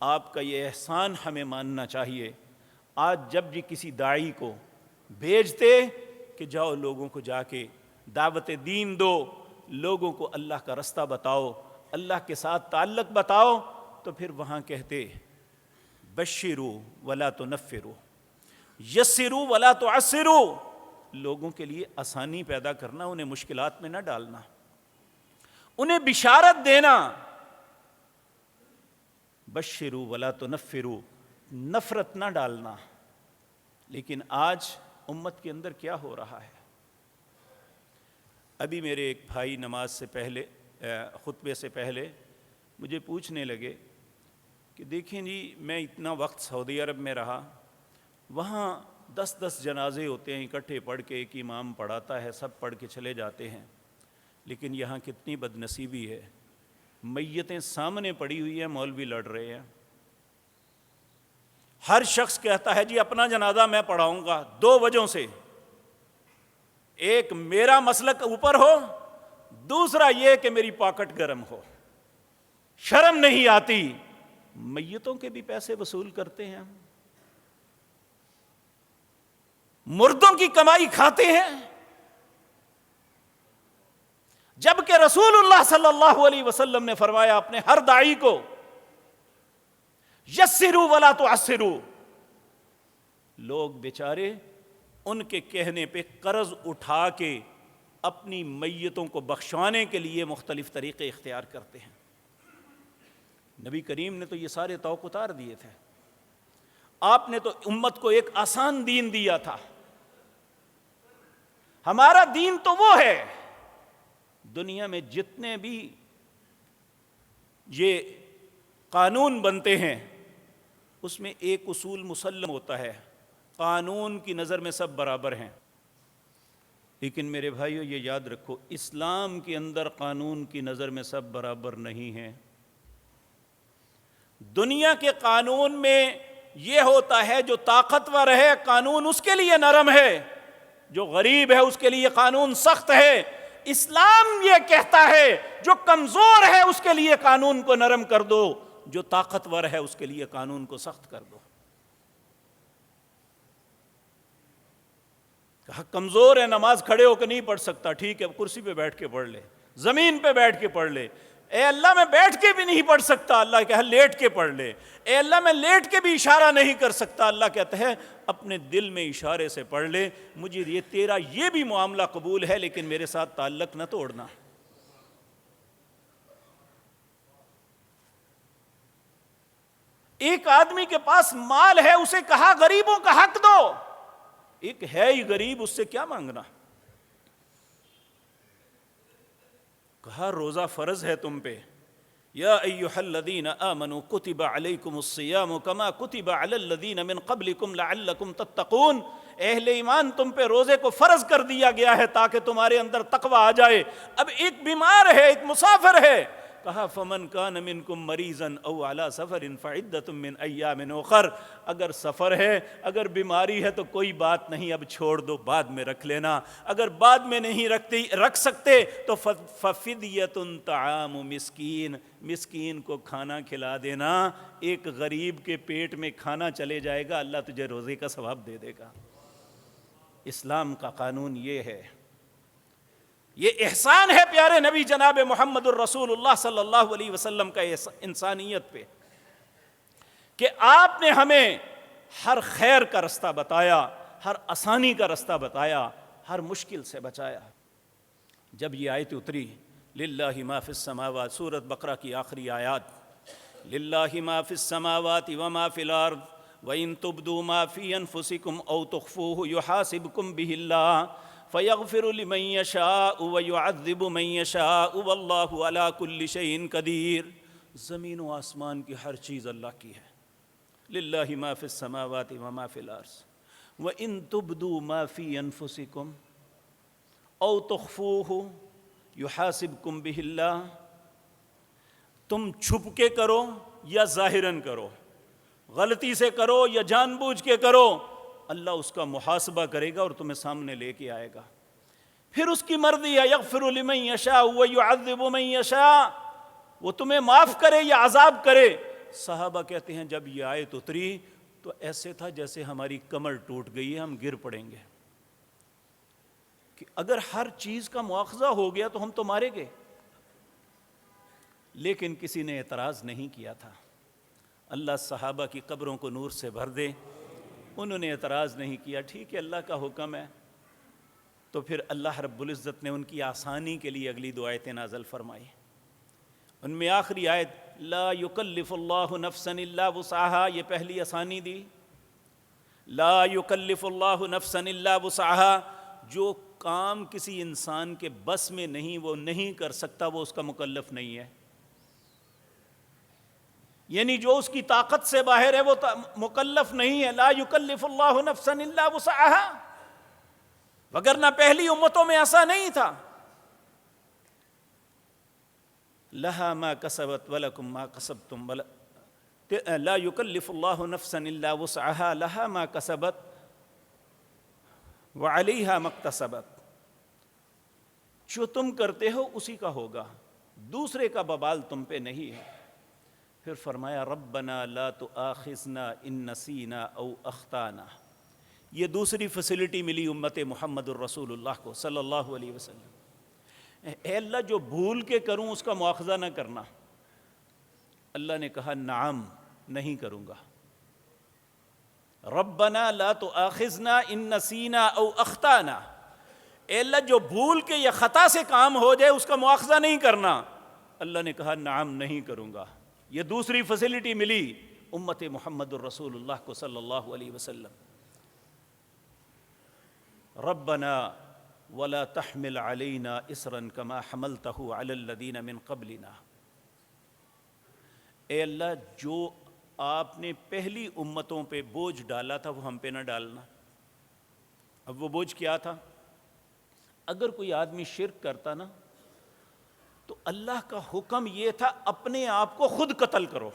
آپ کا یہ احسان ہمیں ماننا چاہیے۔ آج جب بھی کسی داعی کو بھیجتے کہ جاؤ لوگوں کو جا کے دعوت دین دو، لوگوں کو اللہ کا رستہ بتاؤ، اللہ کے ساتھ تعلق بتاؤ، تو پھر وہاں کہتے بشروا ولا تنفروا، یسروا ولا تعسروا، لوگوں کے لیے آسانی پیدا کرنا، انہیں مشکلات میں نہ ڈالنا، انہیں بشارت دینا، بشروا ولا تنفروا، نفرت نہ ڈالنا۔ لیکن آج امت کے اندر کیا ہو رہا ہے؟ ابھی میرے ایک بھائی نماز سے پہلے، خطبے سے پہلے مجھے پوچھنے لگے کہ دیکھیں جی میں اتنا وقت سعودی عرب میں رہا، وہاں 10 جنازے ہوتے ہیں اکٹھے پڑھ کے، ایک امام پڑھاتا ہے، سب پڑھ کے چلے جاتے ہیں، لیکن یہاں کتنی بد نصیبی ہے، میتیں سامنے پڑی ہوئی ہیں، مولوی لڑ رہے ہیں، ہر شخص کہتا ہے جی اپنا جنازہ میں پڑھاؤں گا، 2 وجہوں سے، ایک میرا مسلک اوپر ہو، دوسرا یہ کہ میری پاکٹ گرم ہو، شرم نہیں آتی، میتوں کے بھی پیسے وصول کرتے ہیں، مردوں کی کمائی کھاتے ہیں، جبکہ رسول اللہ صلی اللہ علیہ وسلم نے فرمایا اپنے ہر داعی کو یسروا ولا تعسروا، لوگ بیچارے ان کے کہنے پہ قرض اٹھا کے اپنی میتوں کو بخشوانے کے لیے مختلف طریقے اختیار کرتے ہیں۔ نبی کریم نے تو یہ سارے طوق اتار دیے تھے، آپ نے تو امت کو ایک آسان دین دیا تھا۔ ہمارا دین تو وہ ہے، دنیا میں جتنے بھی یہ قانون بنتے ہیں اس میں ایک اصول مسلم ہوتا ہے، قانون کی نظر میں سب برابر ہیں، لیکن میرے بھائیو یہ یاد رکھو اسلام کے اندر قانون کی نظر میں سب برابر نہیں ہیں۔ دنیا کے قانون میں یہ ہوتا ہے جو طاقتور ہے قانون اس کے لیے نرم ہے، جو غریب ہے اس کے لیے قانون سخت ہے۔ اسلام یہ کہتا ہے جو کمزور ہے اس کے لیے قانون کو نرم کر دو، جو طاقتور ہے اس کے لیے قانون کو سخت کر دو۔ کہا کمزور ہے نماز کھڑے ہو کے نہیں پڑھ سکتا، ٹھیک ہے کرسی پہ بیٹھ کے پڑھ لے، زمین پہ بیٹھ کے پڑھ لے۔ اے اللہ میں بیٹھ کے بھی نہیں پڑھ سکتا، اللہ کہا لیٹ کے پڑھ لے۔ اے اللہ میں لیٹ کے بھی اشارہ نہیں کر سکتا، اللہ کہتا ہے اپنے دل میں اشارے سے پڑھ لے، مجھے یہ تیرا یہ بھی معاملہ قبول ہے لیکن میرے ساتھ تعلق نہ توڑنا۔ ایک آدمی کے پاس مال ہے، اسے کہا غریبوں کا حق دو، ایک ہے ہی غریب، اس سے کیا مانگنا؟ کہا روزہ فرض ہے تم پہ، یا ایھا الذین آمنوا کتب علیکم الصیام کما کتب علی الذین من قبلکم لعلکم تتقون، اہل ایمان تم پہ روزے کو فرض کر دیا گیا ہے تاکہ تمہارے اندر تقوی آ جائے۔ اب ایک بیمار ہے، ایک مسافر ہے، کہا فمن کان منکم مریضا او علی سفر فعدۃ من ایام اخر، اگر سفر ہے، اگر بیماری ہے تو کوئی بات نہیں، اب چھوڑ دو، بعد میں رکھ لینا، اگر بعد میں نہیں رکھ سکتے تو ففدیۃ طعام مسکین، مسکین کو کھانا کھلا دینا، ایک غریب کے پیٹ میں کھانا چلے جائے گا، اللہ تجھے روزے کا ثواب دے دے گا۔ اسلام کا قانون یہ ہے۔ یہ احسان ہے پیارے نبی جناب محمد الرسول اللہ صلی اللہ علیہ وسلم کا انسانیت پہ کہ آپ نے ہمیں ہر خیر کا رستہ بتایا، ہر آسانی کا رستہ بتایا، ہر مشکل سے بچایا۔ جب یہ آیت اتری للہ ما فی السماوات، سورۃ بقرہ کی آخری آیات، للہ ما فی السماوات وما فی الارض وَإِن تُبْدُوا مَا فِي أَنفُسِكُمْ أَوْ تُخْفُوهُ يُحَاسِبْكُم بِهِ اللَّهُ فَيَغْفِرُ لِمَن يَشَاءُ وَيُعَذِّبُ مَن يَشَاءُ وَاللَّهُ عَلَى كُلِّ شَيْءٍ قَدِيرٌ۔ زمین و آسمان کی ہر چیز اللہ کی ہے۔ للہ ما فی السماوات وما فی الارض وَإِن تُبْدُوا مَا فِي أَنفُسِكُمْ أَوْ تُخْفُوهُ يُحَاسِبْكُم بِهِ اللَّهُ، تم چھپ کے کرو یا ظاہراً کرو، غلطی سے کرو یا جان بوجھ کے کرو، اللہ اس کا محاسبہ کرے گا اور تمہیں سامنے لے کے آئے گا۔ پھر اس کی مرضی ہے، یغفر لمن یشاء ویعذب من یشاء، وہ تمہیں معاف کرے یا عذاب کرے۔ صحابہ کہتے ہیں جب یہ آیت اتری تو ایسے تھا جیسے ہماری کمر ٹوٹ گئی ہے، ہم گر پڑیں گے کہ اگر ہر چیز کا مواخذہ ہو گیا تو ہم تو مارے گئے۔ لیکن کسی نے اعتراض نہیں کیا تھا۔ اللہ صحابہ کی قبروں کو نور سے بھر دے، انہوں نے اعتراض نہیں کیا، ٹھیک ہے اللہ کا حکم ہے۔ تو پھر اللہ رب العزت نے ان کی آسانی کے لیے اگلی دو آیتیں نازل فرمائی۔ ان میں آخری آیت لا یکلف اللہ نفسا الا وسعها، یہ پہلی آسانی دی۔ لا یکلف اللہ نفسا الا وسعها، جو کام کسی انسان کے بس میں نہیں وہ نہیں کر سکتا، وہ اس کا مکلف نہیں ہے، یعنی جو اس کی طاقت سے باہر ہے وہ مکلف نہیں ہے۔ لا یکلف اللہ نفسا الا وسعها، وگرنہ پہلی امتوں میں ایسا نہیں تھا۔ لہا ما کسبت ولکم ما کسبتم، لا یکلف اللہ نفسا الا وسعها لہا ما کسبت وعلیہا ما اکتسبت، جو تم کرتے ہو اسی کا ہوگا، دوسرے کا ببال تم پہ نہیں ہے۔ پھر فرمایا ربنا لا تؤاخذنا ان نسینا او اخطانا، یہ دوسری فیسلٹی ملی امت محمد الرسول اللہ کو صلی اللہ علیہ وسلم۔ اے اللہ جو بھول کے کروں اس کا مواخذہ نہ کرنا۔ اللہ نے کہا نعم، نہیں کروں گا۔ ربنا لا تؤاخذنا ان نسینا او اخطانا، اے اللہ جو بھول کے یا خطا سے کام ہو جائے اس کا مواخذہ نہیں کرنا۔ اللہ نے کہا نعم، نہیں کروں گا۔ یہ دوسری فیسلٹی ملی امت محمد الرسول اللہ کو صلی اللہ علیہ وسلم۔ ربنا ولا تحمل علینا اصرا کما حملتہ علی الذین من قبلنا، اے اللہ جو آپ نے پہلی امتوں پہ بوجھ ڈالا تھا وہ ہم پہ نہ ڈالنا۔ اب وہ بوجھ کیا تھا؟ اگر کوئی آدمی شرک کرتا نا تو اللہ کا حکم یہ تھا اپنے آپ کو خود قتل کرو۔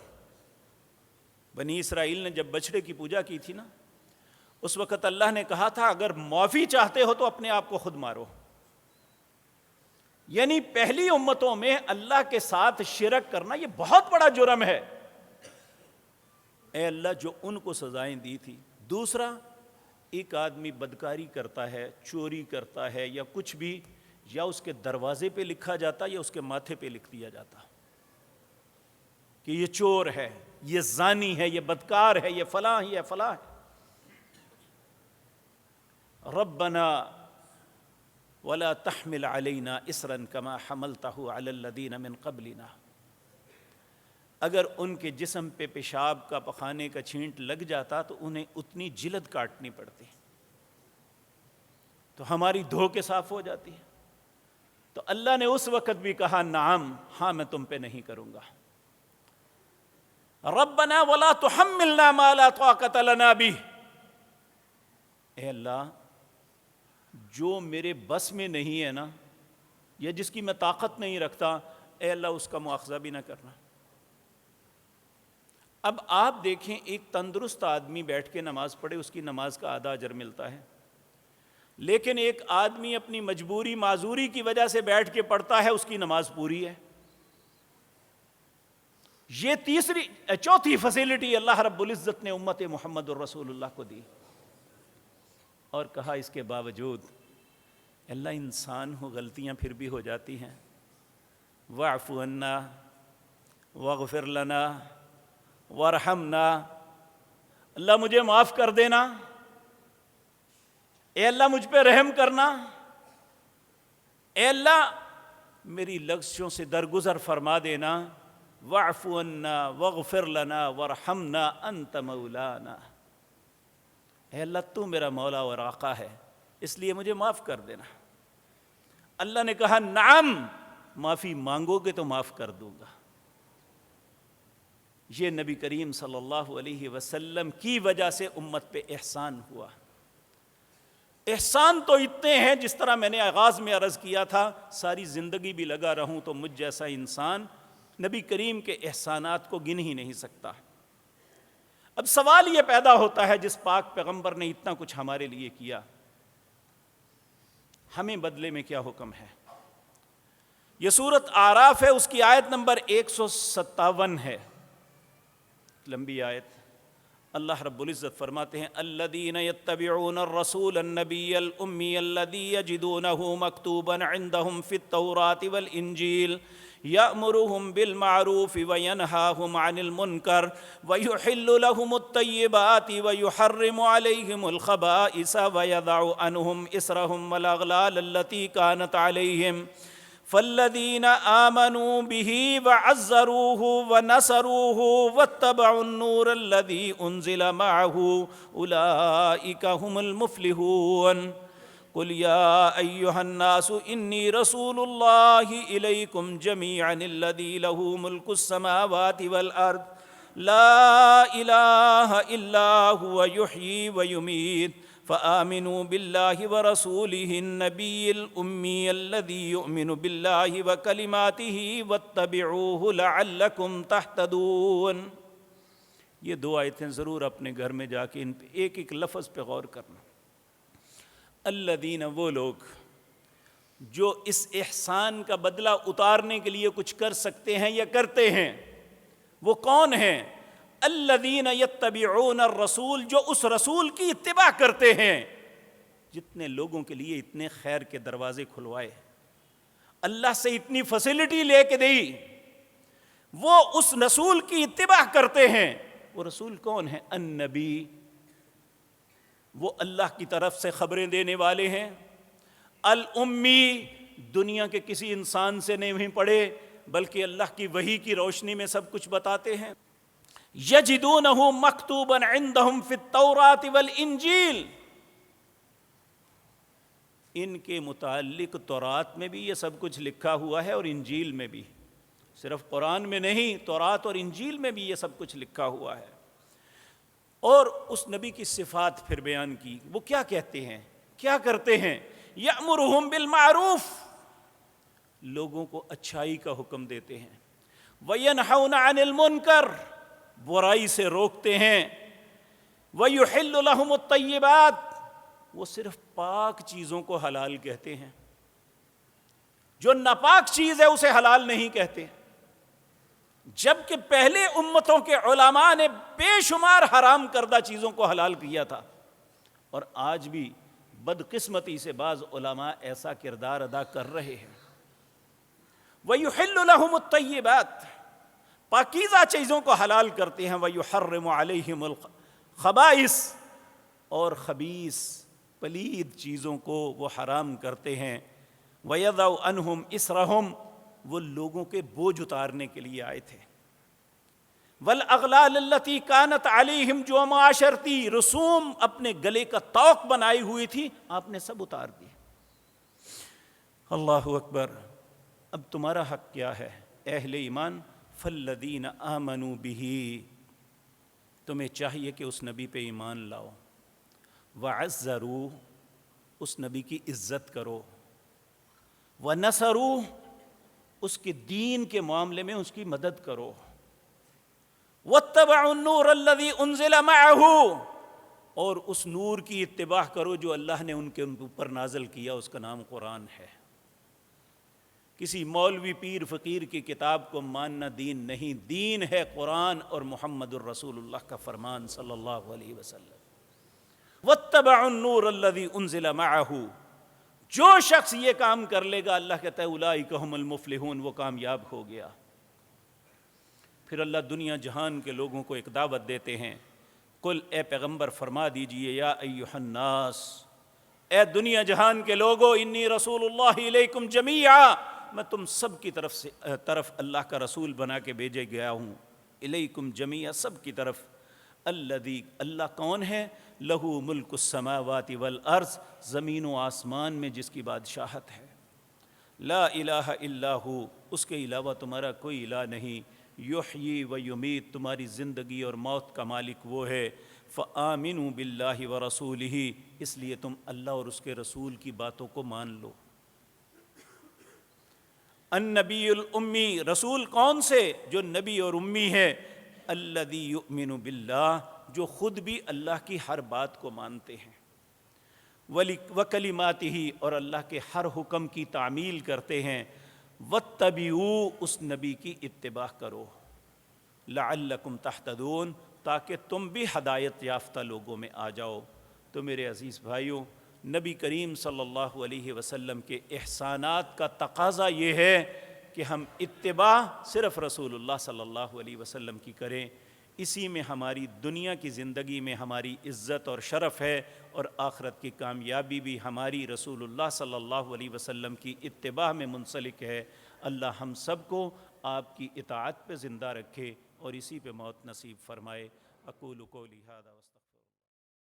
بنی اسرائیل نے جب بچڑے کی پوجا کی تھی نا، اس وقت اللہ نے کہا تھا اگر معافی چاہتے ہو تو اپنے آپ کو خود مارو۔ یعنی پہلی امتوں میں اللہ کے ساتھ شرک کرنا یہ بہت بڑا جرم ہے۔ اے اللہ جو ان کو سزائیں دی تھی۔ دوسرا، ایک آدمی بدکاری کرتا ہے، چوری کرتا ہے یا کچھ بھی، یا اس کے دروازے پہ لکھا جاتا یا اس کے ماتھے پہ لکھ دیا جاتا کہ یہ چور ہے، یہ زانی ہے، یہ بدکار ہے، یہ فلاں ہے، یہ فلاں ہے۔ ربنا ولا تحمل علینا اصرا کما حملتہ علی الذین من قبلنا، اگر ان کے جسم پہ پیشاب کا پخانے کا چھینٹ لگ جاتا تو انہیں اتنی جلد کاٹنی پڑتی تو ہماری دھو کے صاف ہو جاتی ہے۔ تو اللہ نے اس وقت بھی کہا نعم، ہاں میں تم پہ نہیں کروں گا۔ ربنا ولا تحملنا ما لا طاقت لنا به، اے اللہ جو میرے بس میں نہیں ہے نا، یا جس کی میں طاقت نہیں رکھتا، اے اللہ اس کا مواخذہ بھی نہ کرنا۔ اب آپ دیکھیں ایک تندرست آدمی بیٹھ کے نماز پڑھے، اس کی نماز کا آدھا اجر ملتا ہے، لیکن ایک آدمی اپنی مجبوری معذوری کی وجہ سے بیٹھ کے پڑھتا ہے، اس کی نماز پوری ہے۔ یہ چوتھی فیسلٹی اللہ رب العزت نے امت محمد الرسول اللہ کو دی، اور کہا اس کے باوجود اللہ انسان ہو، غلطیاں پھر بھی ہو جاتی ہیں. واعف عنا واغفر لنا وارحمنا، اللہ مجھے معاف کر دینا، اے اللہ مجھ پہ رحم کرنا، اے اللہ میری لغزشوں سے درگزر فرما دینا. واعف عنا واغفر لنا وارحمنا انت مولانا، اے اللہ تو میرا مولا اور آقا ہے، اس لیے مجھے معاف کر دینا. اللہ نے کہا نعم، معافی مانگو گے تو معاف کر دوں گا. یہ نبی کریم صلی اللہ علیہ وسلم کی وجہ سے امت پہ احسان ہوا. احسان تو اتنے ہیں، جس طرح میں نے آغاز میں عرض کیا تھا، ساری زندگی بھی لگا رہوں تو مجھ جیسا انسان نبی کریم کے احسانات کو گن ہی نہیں سکتا. اب سوال یہ پیدا ہوتا ہے، جس پاک پیغمبر نے اتنا کچھ ہمارے لیے کیا، ہمیں بدلے میں کیا حکم ہے؟ یہ سورۃ اعراف ہے، اس کی آیت نمبر 157 ہے، لمبی آیت. اللہ رب العزت فرماتے ہیں الذین یتبعون الرسول النبی الامی الذی یجدونہ مکتوبا عندہم فی التوراۃ والانجیل یأمرہم بالمعروف وینہاہم عن المنکر ویحل لہم الطیبات ویحرم علیہم الخبائث ویضع عنہم اسرہم والاغلال التي كانت علیہم فالذین آمنوا به وعزروه ونصروه واتبعوا النور الذي انزل معه اولئک هم المفلحون. قل يا أيها الناس إني رسول الله إليكم جميعا الذي له ملك السماوات والأرض لا إله إلا هو يحيي ويميت فآمنوا بالله ورسوله النبي الأمي الذي يؤمن بالله وكلماته واتبعوه لعلكم تهتدون. یہ دو آیتیں ضرور اپنے گھر میں جا کے ان پہ ایک ایک لفظ پہ غور کرنا. الذین، وہ لوگ جو اس احسان کا بدلہ اتارنے کے لیے کچھ کر سکتے ہیں یا کرتے ہیں، وہ کون ہیں؟ الذین یتبعون الرسول، جو اس رسول کی اتباع کرتے ہیں جتنے لوگوں کے لیے اتنے خیر کے دروازے کھلوائے، اللہ سے اتنی فیسلٹی لے کے دی، وہ اس رسول کی اتباع کرتے ہیں. وہ رسول کون ہے؟ النبی، وہ اللہ کی طرف سے خبریں دینے والے ہیں. الامی، دنیا کے کسی انسان سے نہیں پڑھے بلکہ اللہ کی وحی کی روشنی میں سب کچھ بتاتے ہیں. یجدونہ مکتوبا عندہم فی التوراۃ والانجیل، ان کے متعلق تورات میں بھی یہ سب کچھ لکھا ہوا ہے اور انجیل میں بھی، صرف قرآن میں نہیں، تورات اور انجیل میں بھی یہ سب کچھ لکھا ہوا ہے. اور اس نبی کی صفات پھر بیان کی. وہ کیا کہتے ہیں، کیا کرتے ہیں؟ یأمرہم بالمعروف، لوگوں کو اچھائی کا حکم دیتے ہیں. وینہون عن المنکر، برائی سے روکتے ہیں. ویحل لہم الطیبات، وہ صرف پاک چیزوں کو حلال کہتے ہیں، جو ناپاک چیز ہے اسے حلال نہیں کہتے. جبکہ پہلے امتوں کے علماء نے بے شمار حرام کردہ چیزوں کو حلال کیا تھا، اور آج بھی بدقسمتی سے بعض علماء ایسا کردار ادا کر رہے ہیں. وَيُحِلُّ لَهُمُ الطَّيِّبَاتِ، پاکیزہ چیزوں کو حلال کرتے ہیں. وَيُحَرِّمُ عَلَيْهِمُ الْخَبَائِثَ، اور خبیث پلید چیزوں کو وہ حرام کرتے ہیں. وَيَضَعُ عَنْهُمْ إِسْرَهُمْ، وہ لوگوں کے بوجھ اتارنے کے لیے آئے تھے. وَالْأَغْلَالَ الَّتِي كَانَتْ عَلَيْهِمْ، جو معاشرتی رسوم اپنے گلے کا طوق بنائی ہوئی تھی آپ نے سب اتار دی. اللہ اکبر. اب تمہارا حق کیا ہے اہل ایمان؟ فَالَّذِينَ آمَنُوا بِهِ، تمہیں چاہیے کہ اس نبی پہ ایمان لاؤ. وَعَزَّرُوهُ، اس نبی کی عزت کرو. وَنَصَرُوهُ، اس کے دین کے معاملے میں اس کی مدد کرو. وَاتَّبَعُوا النُّورَ الَّذِي أُنزِلَ مَعَهُ، اور اس نور کی اتباع کرو جو اللہ نے ان کے اوپر نازل کیا، اس کا نام قرآن ہے. کسی مولوی پیر فقیر کی کتاب کو ماننا دین نہیں، دین ہے قرآن اور محمد الرسول اللہ کا فرمان صلی اللہ علیہ وسلم. وَاتَّبَعُوا النُّورَ الَّذِي أُنزِلَ مَعَهُ، جو شخص یہ کام کر لے گا اللہ کہتا ہے اولئک هم المفلحون، وہ کامیاب ہو گیا۔ پھر اللہ دنیا جہان کے لوگوں کو ایک دعوت دیتے ہیں، قل اے پیغمبر فرما دیجئے یا ایھا الناس، اے دنیا جہان کے لوگو، انی رسول اللہ الیکم جمیعا، میں تم سب کی طرف اللہ کا رسول بنا کے بھیجے گیا ہوں، الیکم جمیعا، سب کی طرف۔ الذی، اللہ کون ہے؟ لہ ملک السماوات والارض، زمین و آسمان میں جس کی بادشاہت ہے۔ لا الہ الا ہو، اس کے علاوہ تمہارا کوئی الہ نہیں۔ یحیی و یمیت، تمہاری زندگی اور موت کا مالک وہ ہے۔ فآمنوا باللہ ورسولہ، اس لیے تم اللہ اور اس کے رسول کی باتوں کو مان لو۔ النبی الامی، رسول کون سے؟ جو نبی اور امی ہے۔ الذی یؤمن باللہ، جو خود بھی اللہ کی ہر بات کو مانتے ہیں۔ وکلماتہ، اور اللہ کے ہر حکم کی تعمیل کرتے ہیں۔ واتبعوا، اس نبی کی اتباع کرو۔ لعلکم تہتدون، تاکہ تم بھی ہدایت یافتہ لوگوں میں آ جاؤ۔ تو میرے عزیز بھائیوں، نبی کریم صلی اللہ علیہ وسلم کے احسانات کا تقاضا یہ ہے کہ ہم اتباع صرف رسول اللہ صلی اللہ علیہ وسلم کی کریں۔ اسی میں ہماری دنیا کی زندگی میں ہماری عزت اور شرف ہے، اور آخرت کی کامیابی بھی ہماری رسول اللہ صلی اللہ علیہ وسلم کی اتباع میں منسلک ہے۔ اللہ ہم سب کو آپ کی اطاعت پہ زندہ رکھے اور اسی پہ موت نصیب فرمائے۔ اقول قولی ھذا۔